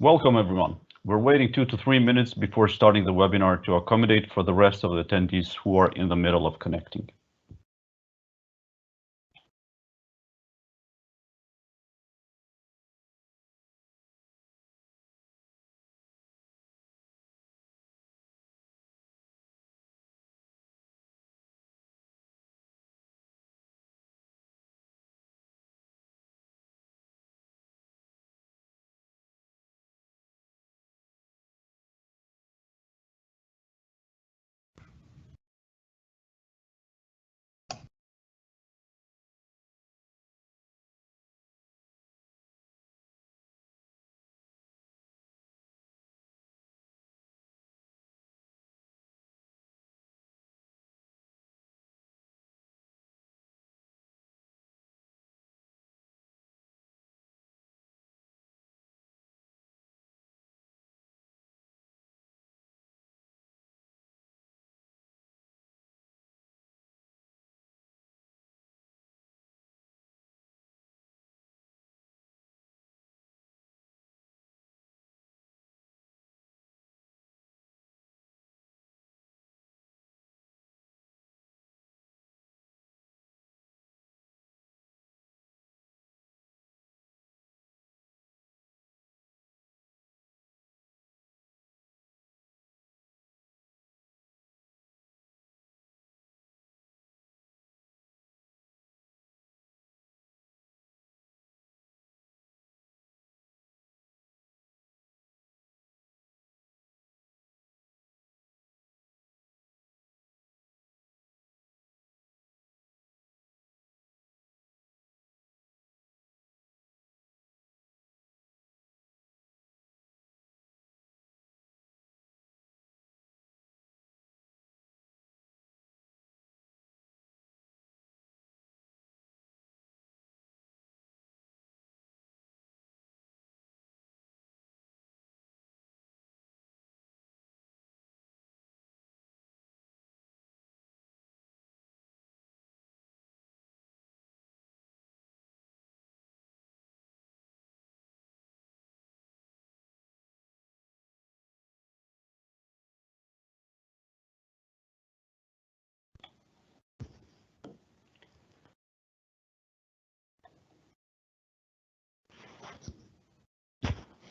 Welcome everyone. We're waiting 2 to 3 minutes before starting the webinar to accommodate for the rest of the attendees who are in the middle of connecting.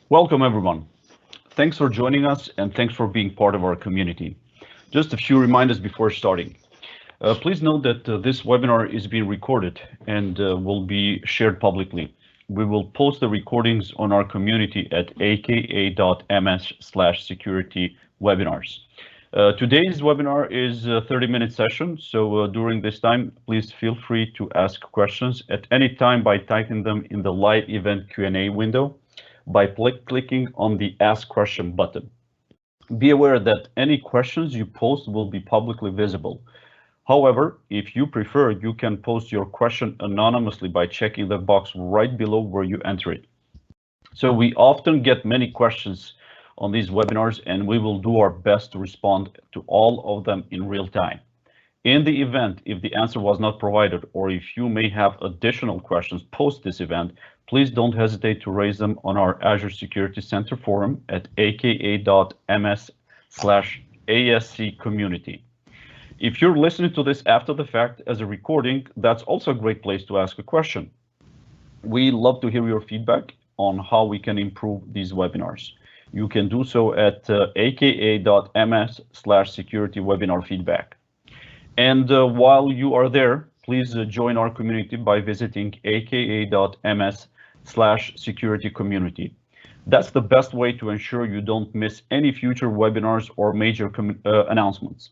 Welcome everyone. Thanks for joining us and thanks for being part of our community. Just a few reminders before starting. Please note that this webinar is being recorded and will be shared publicly. We will post the recordings on our community at aka.ms/security webinars. Today's webinar is a 30-minute session, so during this time, please feel free to ask questions at any time by typing them in the live event Q&A window by clicking on the Ask Question button. Be aware that any questions you post will be publicly visible. However, if you prefer, you can post your question anonymously by checking the box right below where you enter it. So we often get many questions on these webinars, and we will do our best to respond to all of them in real time. In the event, if the answer was not provided, or if you may have additional questions post this event, please don't hesitate to raise them on our Azure Security Center forum at aka.ms/ASC community. If you're listening to this after the fact as a recording, that's also a great place to ask a question. We love to hear your feedback on how we can improve these webinars. You can do so at aka.ms/security webinar feedback. And while you are there, please join our community by visiting aka.ms/security community. That's the best way to ensure you don't miss any future webinars or major announcements.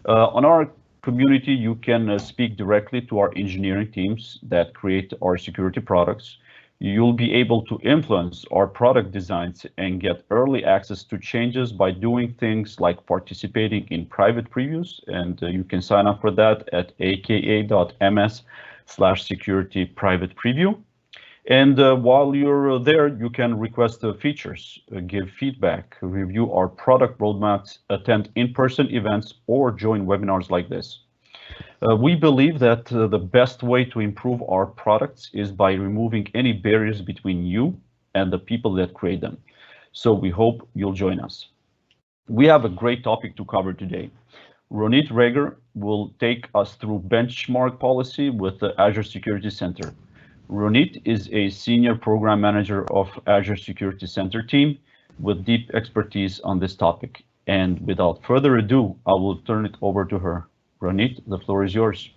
On our community, you can speak directly to our engineering teams that create our security products. You'll be able to influence our product designs and get early access to changes by doing things like participating in private previews, and you can sign up for that at aka.ms/security private preview. And while you're there, you can request features, give feedback, review our product roadmaps, attend in-person events, or join webinars like this. We believe that the best way to improve our products is by removing any barriers between you and the people that create them. So we hope you'll join us. We have a great topic to cover today. Ronit Reger will take us through benchmark policy with the Azure Security Center. Ronit is a senior program manager of Azure Security Center team with deep expertise on this topic. And without further ado, I will turn it over to her. Ronit, the floor is yours.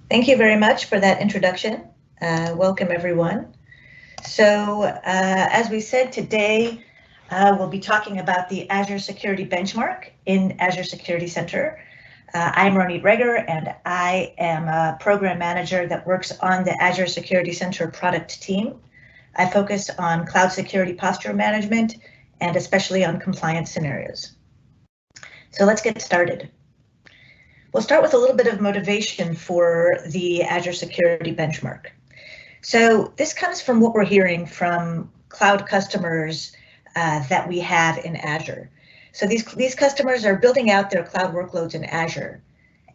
Thank you very much for that introduction. Welcome, everyone. So, as we said today, we'll be talking about the Azure Security Benchmark in Azure Security Center. I'm Ronit Reger, and I am a program manager that works on the Azure Security Center product team. I focus on cloud security posture management and especially on compliance scenarios. So let's get started. We'll start with a little bit of motivation for the Azure Security Benchmark. So this comes from what we're hearing from cloud customers that we have in Azure. So these customers are building out their cloud workloads in Azure,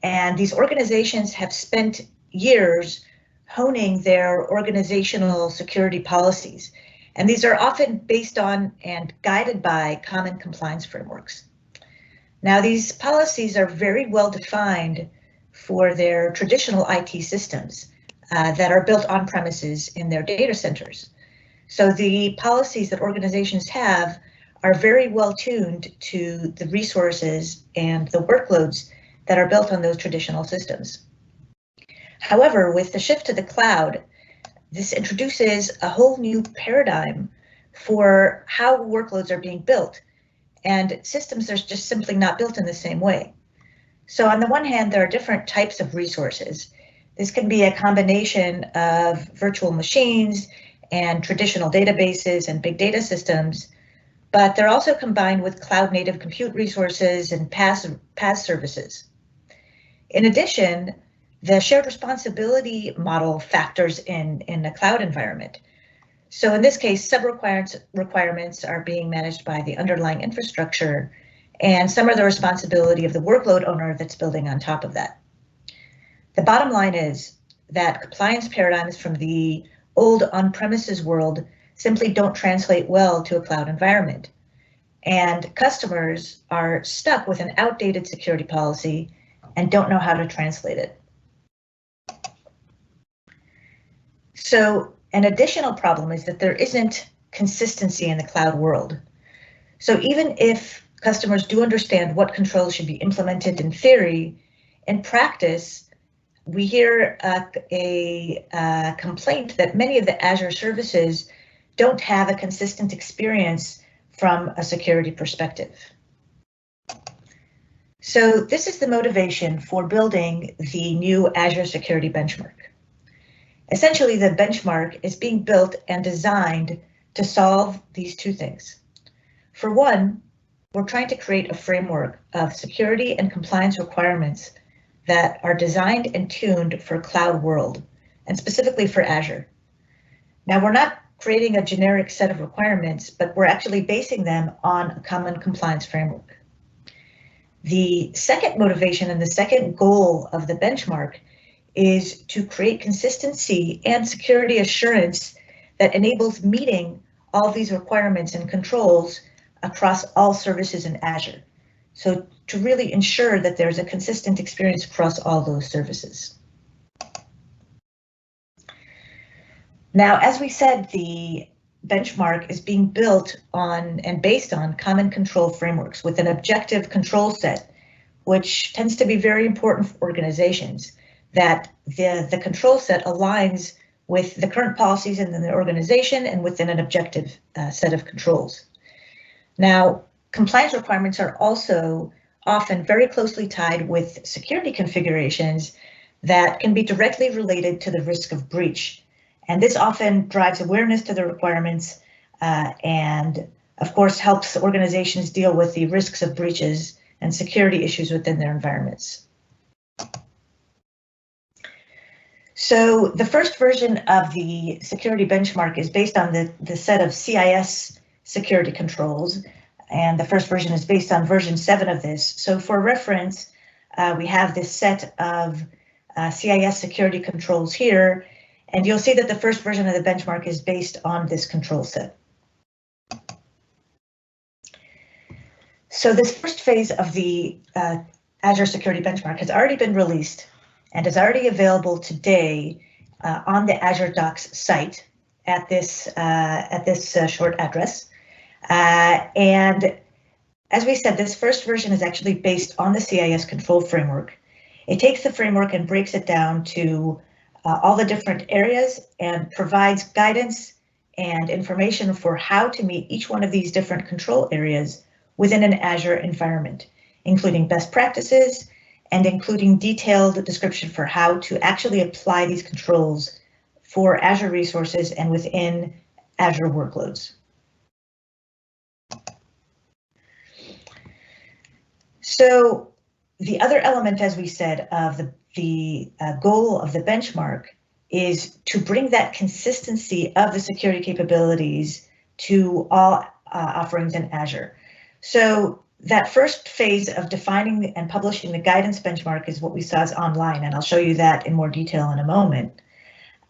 and these organizations have spent years honing their organizational security policies. And these are often based on and guided by common compliance frameworks. Now, these policies are very well defined for their traditional IT systems that are built on premises in their data centers. So the policies that organizations have are very well tuned to the resources and the workloads that are built on those traditional systems. However, with the shift to the cloud, this introduces a whole new paradigm for how workloads are being built, and systems are just simply not built in the same way. So on the one hand, there are different types of resources. This can be a combination of virtual machines and traditional databases and big data systems, but they're also combined with cloud native compute resources and PaaS services. In addition, the shared responsibility model factors in the cloud environment. So in this case, sub-requirements are being managed by the underlying infrastructure, and some are the responsibility of the workload owner that's building on top of that. The bottom line is that compliance paradigms from the old on-premises world simply don't translate well to a cloud environment. And customers are stuck with an outdated security policy and don't know how to translate it. So an additional problem is that there isn't consistency in the cloud world. So even if customers do understand what controls should be implemented in theory, in practice, we hear a complaint that many of the Azure services don't have a consistent experience from a security perspective. So this is the motivation for building the new Azure Security Benchmark. Essentially, the benchmark is being built and designed to solve these two things. For one, we're trying to create a framework of security and compliance requirements that are designed and tuned for cloud world, and specifically for Azure. Now, we're not creating a generic set of requirements, but we're actually basing them on a common compliance framework. The second motivation and the second goal of the benchmark is to create consistency and security assurance that enables meeting all these requirements and controls across all services in Azure. So to really ensure that there's a consistent experience across all those services. Now, as we said, the benchmark is being built on and based on common control frameworks with an objective control set, which tends to be very important for organizations, that the control set aligns with the current policies in the organization and within an objective set of controls. Now, compliance requirements are also often very closely tied with security configurations that can be directly related to the risk of breach. And this often drives awareness to the requirements and, of course, helps organizations deal with the risks of breaches and security issues within their environments. So the first version of the security benchmark is based on the set of CIS security controls, and the first version is based on version 7 of this. So for reference, we have this set of CIS security controls here, and you'll see that the first version of the benchmark is based on this control set. So this first phase of the Azure Security Benchmark has already been released and is already available today on the Azure Docs site at this short address. And as we said, this first version is actually based on the CIS control framework. It takes the framework and breaks it down to all the different areas and provides guidance and information for how to meet each one of these different control areas within an Azure environment, including best practices and including detailed description for how to actually apply these controls for Azure resources and within Azure workloads. So the other element, as we said, of the goal of the benchmark is to bring that consistency of the security capabilities to all offerings in Azure. So that first phase of defining and publishing the guidance benchmark is what we saw as online, and I'll show you that in more detail in a moment.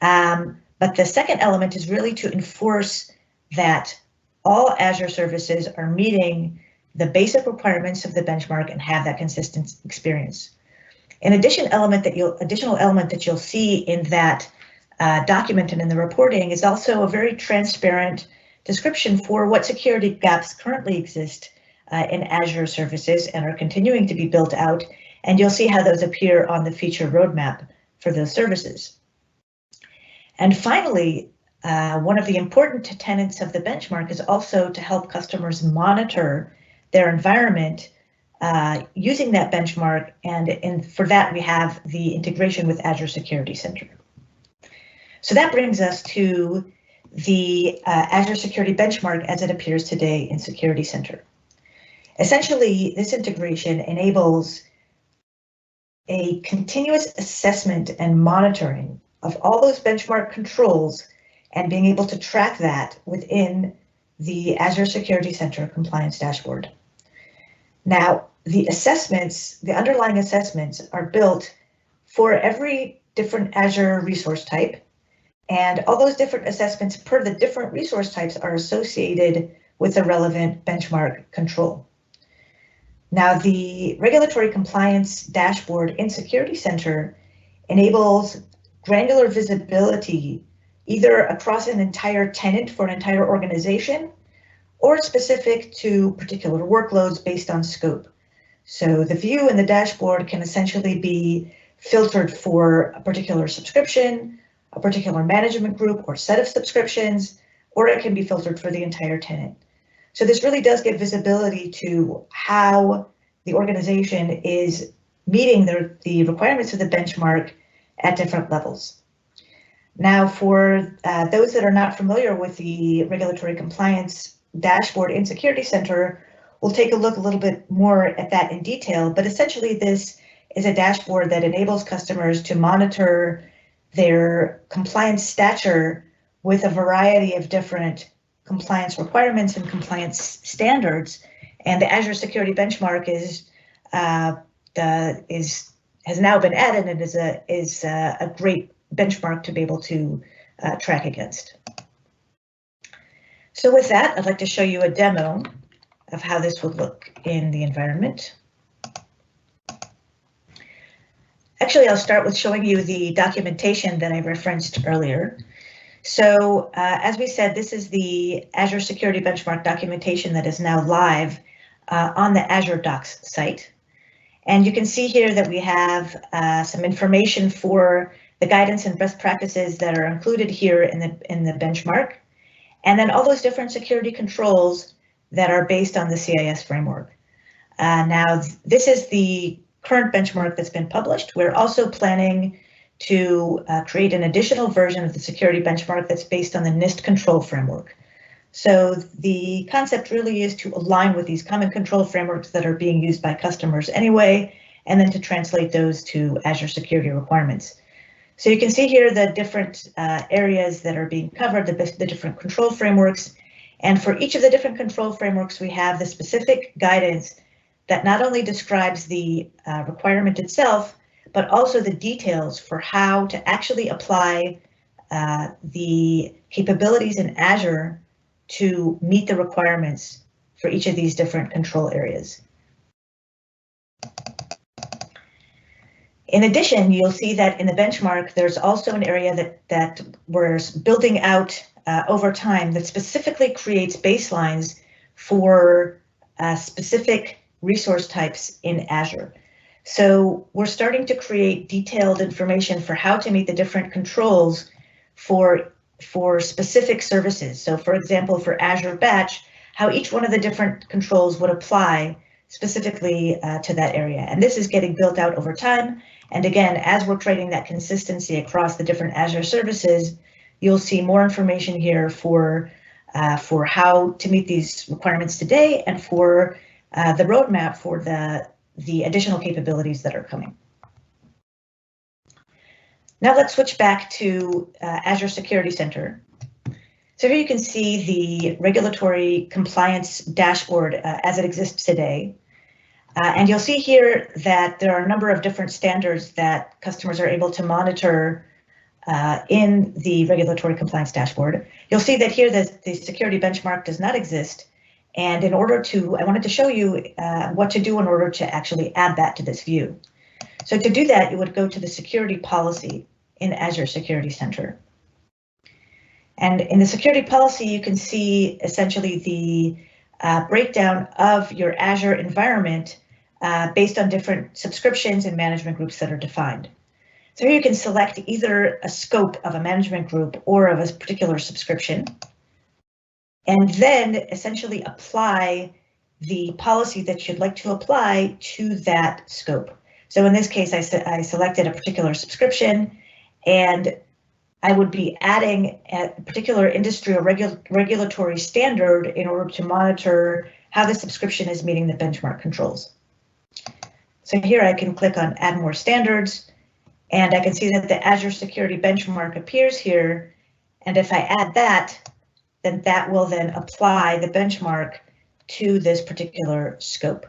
But the second element is really to enforce that all Azure services are meeting the basic requirements of the benchmark and have that consistent experience. An additional element that you'll see in that document and in the reporting is also a very transparent description for what security gaps currently exist in Azure services and are continuing to be built out, and you'll see how those appear on the feature roadmap for those services. And finally, one of the important tenets of the benchmark is also to help customers monitor their environment using that benchmark, and for that we have the integration with Azure Security Center. So that brings us to the Azure Security Benchmark as it appears today in Security Center. Essentially, this integration enables a continuous assessment and monitoring of all those benchmark controls and being able to track that within the Azure Security Center compliance dashboard. Now, the assessments, the underlying assessments, are built for every different Azure resource type, and all those different assessments per the different resource types are associated with the relevant benchmark control. Now, the regulatory compliance dashboard in Security Center enables granular visibility either across an entire tenant for an entire organization or specific to particular workloads based on scope. So the view in the dashboard can essentially be filtered for a particular subscription, a particular management group or set of subscriptions, or it can be filtered for the entire tenant. So this really does give visibility to how the organization is meeting the requirements of the benchmark at different levels. Now, for those that are not familiar with the regulatory compliance dashboard in Security Center, we'll take a look a little bit more at that in detail, but essentially this is a dashboard that enables customers to monitor their compliance stature with a variety of different compliance requirements and compliance standards. And the Azure Security Benchmark has now been added and is a great benchmark to be able to track against. So with that, I'd like to show you a demo of how this would look in the environment. Actually, I'll start with showing you the documentation that I referenced earlier. So as we said, this is the Azure Security Benchmark documentation that is now live on the Azure Docs site. And you can see here that we have some information for the guidance and best practices that are included here in the benchmark, and then all those different security controls that are based on the CIS framework. Now, this is the current benchmark that's been published. We're also planning to create an additional version of the security benchmark that's based on the NIST control framework. So the concept really is to align with these common control frameworks that are being used by customers anyway, and then to translate those to Azure security requirements. So you can see here the different areas that are being covered, the different control frameworks. And for each of the different control frameworks, we have the specific guidance that not only describes the requirement itself, but also the details for how to actually apply the capabilities in Azure to meet the requirements for each of these different control areas. In addition, you'll see that in the benchmark, there's also an area that we're building out over time that specifically creates baselines for specific resource types in Azure. So we're starting to create detailed information for how to meet the different controls for specific services. So for example, for Azure Batch, how each one of the different controls would apply specifically to that area. And this is getting built out over time. And again, as we're creating that consistency across the different Azure services, you'll see more information here for how to meet these requirements today and for the roadmap for the additional capabilities that are coming. Now let's switch back to Azure Security Center. So here you can see the regulatory compliance dashboard as it exists today. And you'll see here that there are a number of different standards that customers are able to monitor in the regulatory compliance dashboard. You'll see that here that the security benchmark does not exist. And I wanted to show you what to do in order to actually add that to this view. So to do that, you would go to the security policy in Azure Security Center. And in the security policy, you can see essentially the breakdown of your Azure environment based on different subscriptions and management groups that are defined. So here you can select either a scope of a management group or of a particular subscription, and then essentially apply the policy that you'd like to apply to that scope. So in this case, I selected a particular subscription, and I would be adding a particular industry or regulatory standard in order to monitor how the subscription is meeting the benchmark controls. So here I can click on Add More Standards, and I can see that the Azure Security Benchmark appears here. And if I add that, then that will then apply the benchmark to this particular scope.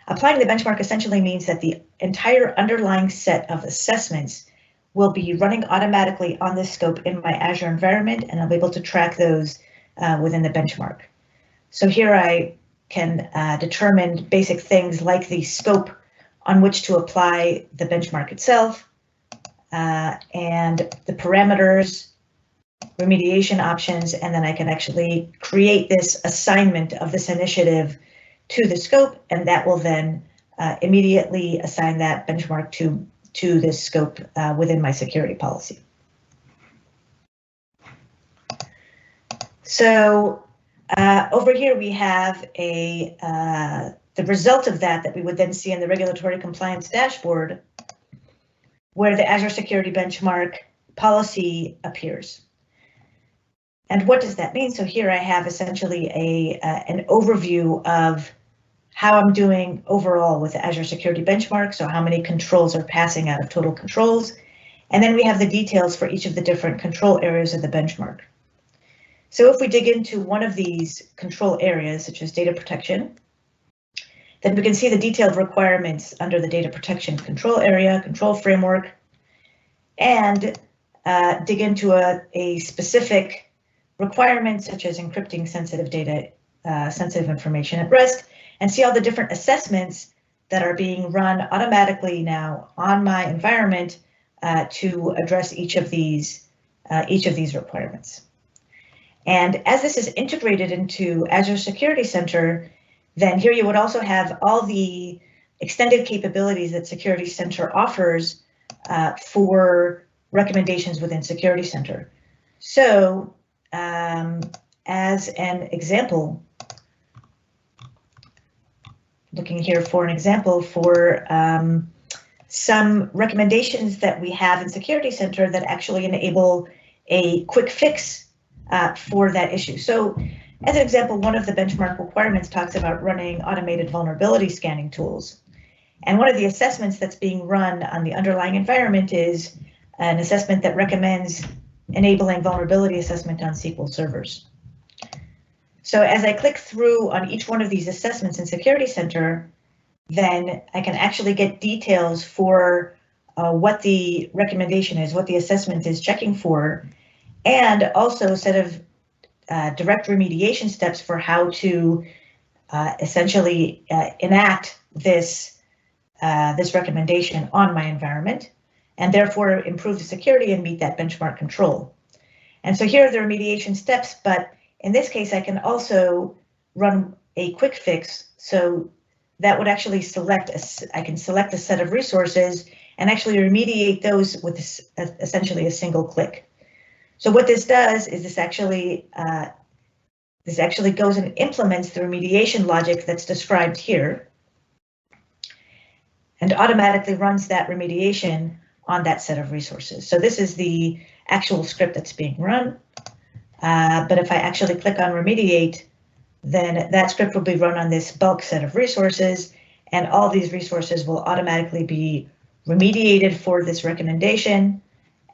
Applying the benchmark essentially means that the entire underlying set of assessments will be running automatically on this scope in my Azure environment, and I'll be able to track those within the benchmark. So here I can determine basic things like the scope on which to apply the benchmark itself, and the parameters, remediation options, and then I can actually create this assignment of this initiative to the scope, and that will then immediately assign that benchmark to this scope within my security policy. So over here we have the result of that we would then see in the regulatory compliance dashboard, where the Azure Security Benchmark policy appears. And what does that mean? So here I have essentially an overview of how I'm doing overall with the Azure Security Benchmark, so how many controls are passing out of total controls. And then we have the details for each of the different control areas of the benchmark. So if we dig into one of these control areas, such as data protection, then we can see the detailed requirements under the data protection control area, control framework, and dig into a specific requirement, such as encrypting sensitive data, sensitive information at rest, and see all the different assessments that are being run automatically now on my environment to address each of these requirements. And as this is integrated into Azure Security Center, then here you would also have all the extended capabilities that Security Center offers for recommendations within Security Center. So as an example, looking here for an example for some recommendations that we have in Security Center that actually enable a quick fix for that issue. So as an example, one of the benchmark requirements talks about running automated vulnerability scanning tools. And one of the assessments that's being run on the underlying environment is an assessment that recommends enabling vulnerability assessment on SQL servers. So as I click through on each one of these assessments in Security Center, then I can actually get details for what the recommendation is, what the assessment is checking for, and also a set of direct remediation steps for how to essentially enact this recommendation on my environment, and therefore improve the security and meet that benchmark control. And so here are the remediation steps, but in this case, I can also run a quick fix. So that would actually I can select a set of resources and actually remediate those with essentially a single click. So what this does is this actually goes and implements the remediation logic that's described here and automatically runs that remediation on that set of resources. So this is the actual script that's being run. But if I actually click on remediate, then that script will be run on this bulk set of resources, and all these resources will automatically be remediated for this recommendation,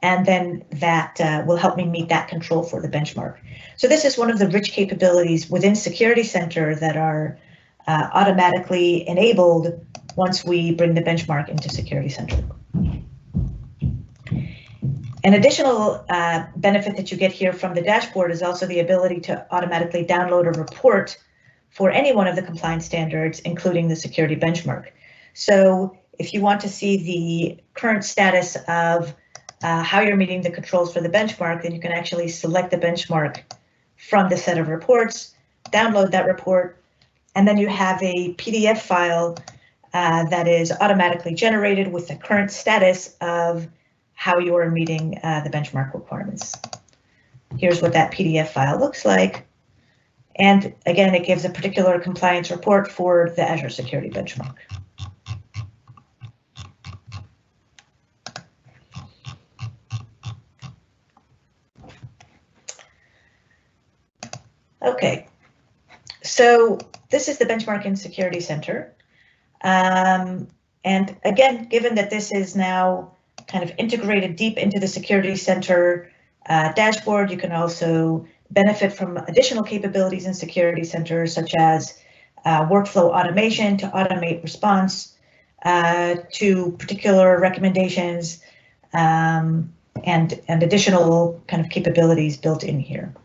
and then that will help me meet that control for the benchmark. So this is one of the rich capabilities within Security Center that are automatically enabled once we bring the benchmark into Security Center. An additional benefit that you get here from the dashboard is also the ability to automatically download a report for any one of the compliance standards, including the security benchmark. So if you want to see the current status of how you're meeting the controls for the benchmark, then you can actually select the benchmark from the set of reports, download that report, and then you have a PDF file that is automatically generated with the current status of how you are meeting the benchmark requirements. Here's what that PDF file looks like. And again, it gives a particular compliance report for the Azure Security Benchmark. Okay, so this is the benchmark in Security Center. And again, given that this is now kind of integrated deep into the Security Center dashboard, you can also benefit from additional capabilities in Security Center, such as workflow automation to automate response to particular recommendations, and additional kind of capabilities built in here.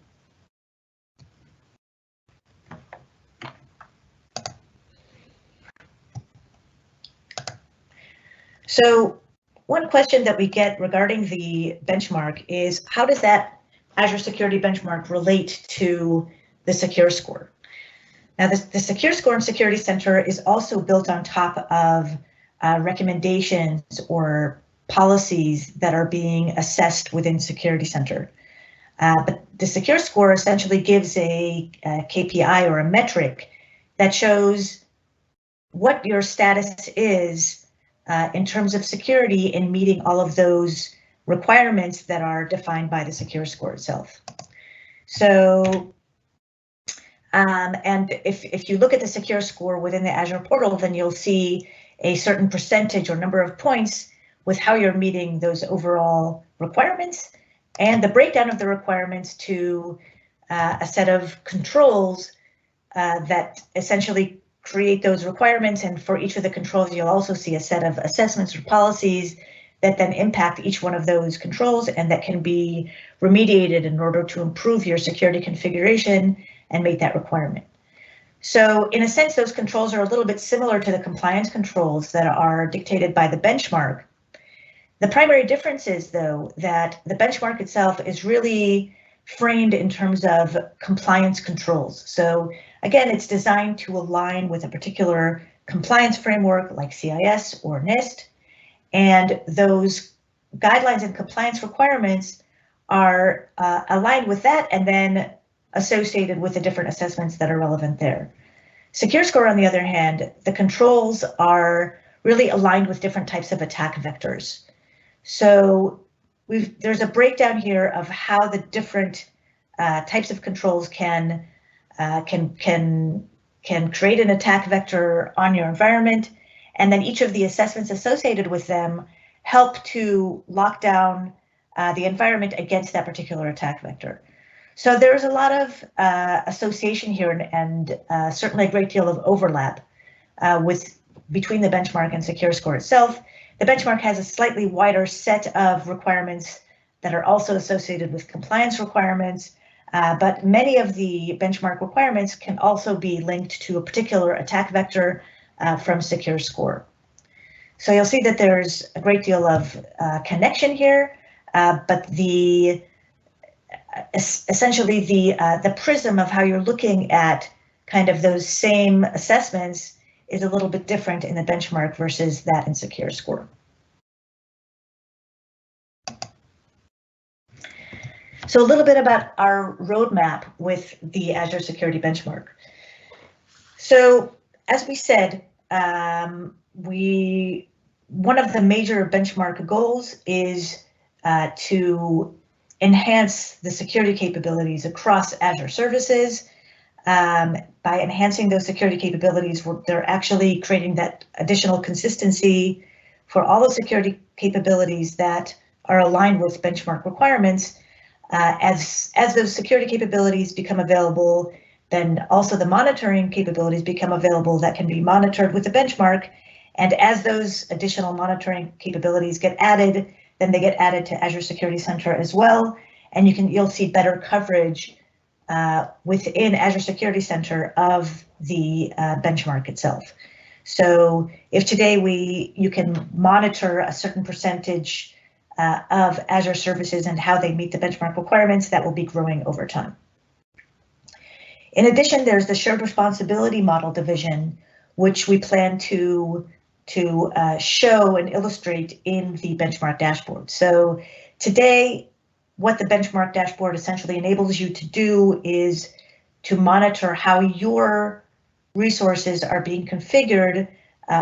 So one question that we get regarding the benchmark is, how does that Azure Security Benchmark relate to the Secure Score? Now, the Secure Score in Security Center is also built on top of recommendations or policies that are being assessed within Security Center. But the Secure Score essentially gives a KPI or a metric that shows what your status is in terms of security in meeting all of those requirements that are defined by the Secure Score itself. So, and if you look at the Secure Score within the Azure portal, then you'll see a certain percentage or number of points with how you're meeting those overall requirements, and the breakdown of the requirements to a set of controls that essentially create those requirements, and for each of the controls, you'll also see a set of assessments or policies that then impact each one of those controls and that can be remediated in order to improve your security configuration and meet that requirement. So in a sense, those controls are a little bit similar to the compliance controls that are dictated by the benchmark. The primary difference is, though, that the benchmark itself is really framed in terms of compliance controls. So again, it's designed to align with a particular compliance framework like CIS or NIST, and those guidelines and compliance requirements are aligned with that and then associated with the different assessments that are relevant there. Secure Score, on the other hand, the controls are really aligned with different types of attack vectors. So there's a breakdown here of how the different types of controls can create an attack vector on your environment, and then each of the assessments associated with them help to lock down the environment against that particular attack vector. So there's a lot of association here and certainly a great deal of overlap between the benchmark and Secure Score itself. The benchmark has a slightly wider set of requirements that are also associated with compliance requirements, but many of the benchmark requirements can also be linked to a particular attack vector from SecureScore. So you'll see that there's a great deal of connection here, but essentially the prism of how you're looking at kind of those same assessments is a little bit different in the benchmark versus that in SecureScore. So a little bit about our roadmap with the Azure Security Benchmark. So as we said, one of the major benchmark goals is to enhance the security capabilities across Azure services. By enhancing those security capabilities, they're actually creating that additional consistency for all the security capabilities that are aligned with benchmark requirements. As those security capabilities become available, then also the monitoring capabilities become available that can be monitored with the benchmark. And as those additional monitoring capabilities get added, then they get added to Azure Security Center as well. And you'll see better coverage within Azure Security Center of the benchmark itself. So if today you can monitor a certain percentage of Azure services and how they meet the benchmark requirements, that will be growing over time. In addition, there's the shared responsibility model division, which we plan to show and illustrate in the benchmark dashboard. So today, what the benchmark dashboard essentially enables you to do is to monitor how your resources are being configured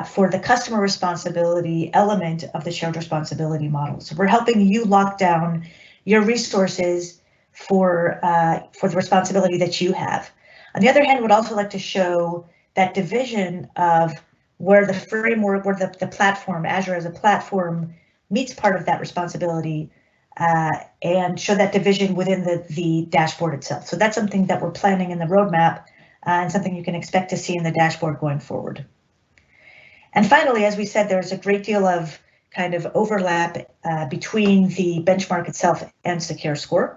for the customer responsibility element of the shared responsibility model. So we're helping you lock down your resources for the responsibility that you have. On the other hand, we'd also like to show that division of where the framework, where the platform, Azure as a platform, meets part of that responsibility, and show that division within the dashboard itself. So that's something that we're planning in the roadmap, and something you can expect to see in the dashboard going forward. And finally, as we said, there's a great deal of kind of overlap between the benchmark itself and SecureScore.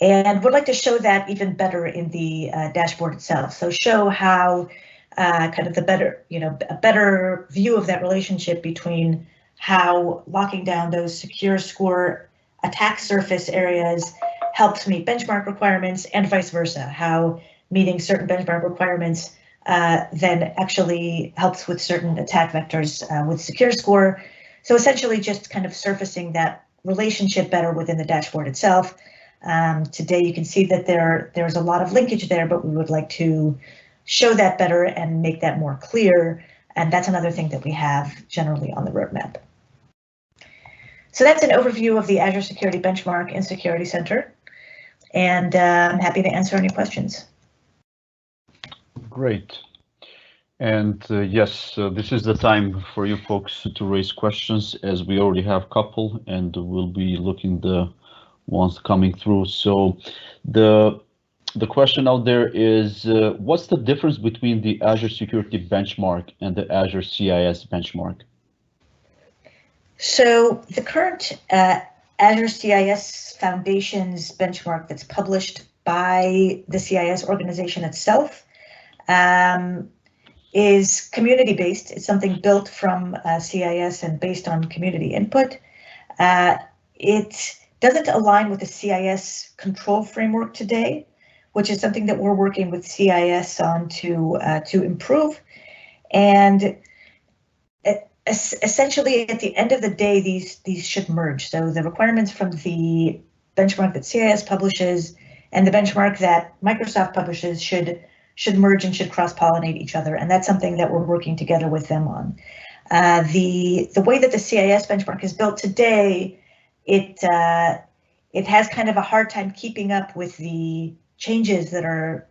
And we'd like to show that even better in the dashboard itself. So show how kind of a better view of that relationship between how locking down those SecureScore attack surface areas helps meet benchmark requirements, and vice versa, how meeting certain benchmark requirements then actually helps with certain attack vectors with SecureScore. So essentially just kind of surfacing that relationship better within the dashboard itself. Today you can see that there's a lot of linkage there, but we would like to show that better and make that more clear. And that's another thing that we have generally on the roadmap. So that's an overview of the Azure Security Benchmark and Security Center. And I'm happy to answer any questions. Great. And yes, this is the time for you folks to raise questions, as we already have a couple, and we'll be looking the ones coming through. So the question out there is, what's the difference between the Azure Security Benchmark and the Azure CIS Benchmark? So the current Azure CIS Foundation's benchmark that's published by the CIS organization itself is community-based. It's something built from CIS and based on community input. It doesn't align with the CIS control framework today, which is something that we're working with CIS on to improve. And essentially, at the end of the day, these should merge. So the requirements from the benchmark that CIS publishes and the benchmark that Microsoft publishes should merge and should cross-pollinate each other, and that's something that we're working together with them on. The way that the CIS benchmark is built today, it has kind of a hard time keeping up with the changes that are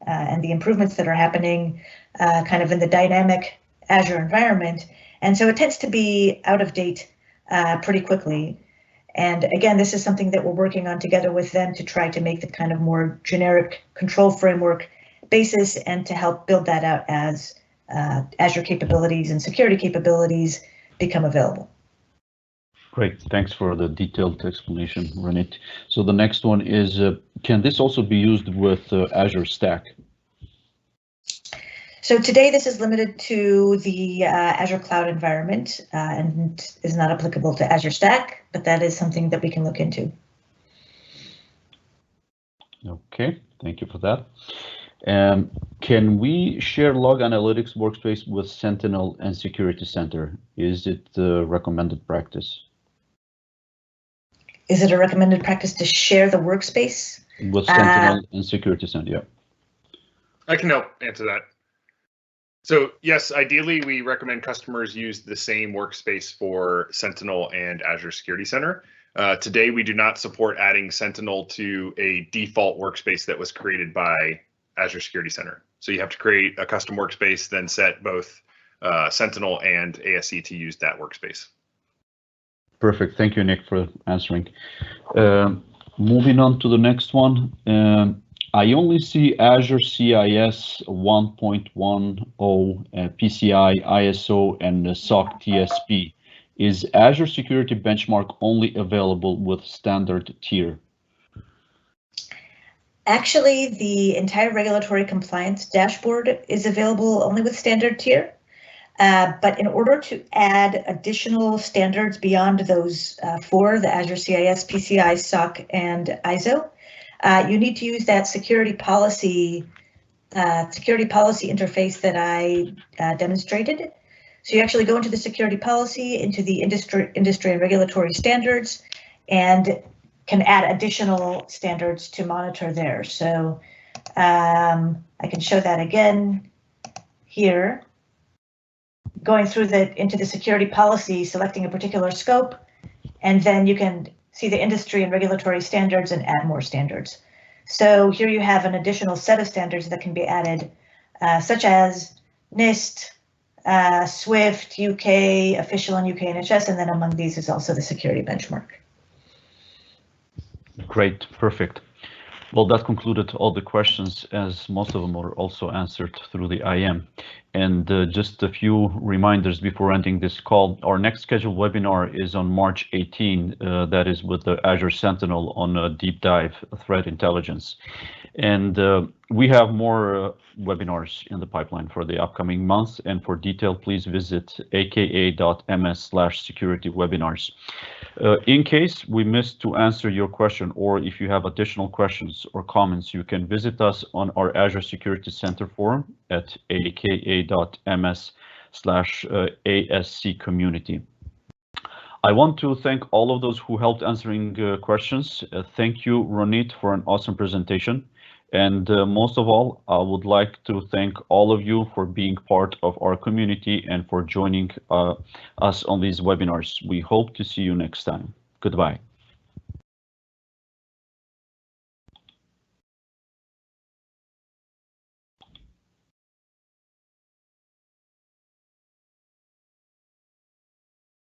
and the improvements that are happening kind of in the dynamic Azure environment, and so it tends to be out of date pretty quickly. And again, this is something that we're working on together with them to try to make the kind of more generic control framework basis and to help build that out as Azure capabilities and security capabilities become available. Great, thanks for the detailed explanation, Ronit. So the next one is, can this also be used with Azure Stack? So today this is limited to the Azure Cloud environment and is not applicable to Azure Stack, but that is something that we can look into. Okay, thank you for that. Can we share log analytics workspace with Sentinel and Security Center? Is it the recommended practice? Is it a recommended practice to share the workspace? With Sentinel and Security Center, yeah. I can help answer that. So yes, ideally we recommend customers use the same workspace for Sentinel and Azure Security Center. Today we do not support adding Sentinel to a default workspace that was created by Azure Security Center. So you have to create a custom workspace, then set both Sentinel and ASE to use that workspace. Perfect. Thank you, Nick, for answering. Moving on to the next one. I only see Azure CIS 1.10 PCI, ISO, and SOC TSP. Is Azure Security Benchmark only available with standard tier? Actually, the entire regulatory compliance dashboard is available only with standard tier. But in order to add additional standards beyond those four, the Azure CIS, PCI, SOC, and ISO, you need to use that security policy interface that I demonstrated. So you actually go into the security policy, into the industry and regulatory standards, and can add additional standards to monitor there. So I can show that again here. Going through into the security policy, selecting a particular scope, and then you can see the industry and regulatory standards and add more standards. So here you have an additional set of standards that can be added, such as NIST, SWIFT, UK, official and UK NHS, and then among these is also the security benchmark. Great, perfect. Well, that concluded all the questions, as most of them were also answered through the IM. And just a few reminders before ending this call. Our next scheduled webinar is on March 18. That is with the Azure Sentinel on a deep dive threat intelligence. And we have more webinars in the pipeline for the upcoming months. And for detail, please visit aka.ms/security-webinars. In case we missed to answer your question, or if you have additional questions or comments, you can visit us on our Azure Security Center forum at aka.ms/ASC community. I want to thank all of those who helped answering questions. Thank you, Ronit, for an awesome presentation. And most of all, I would like to thank all of you for being part of our community and for joining us on these webinars. We hope to see you next time. Goodbye.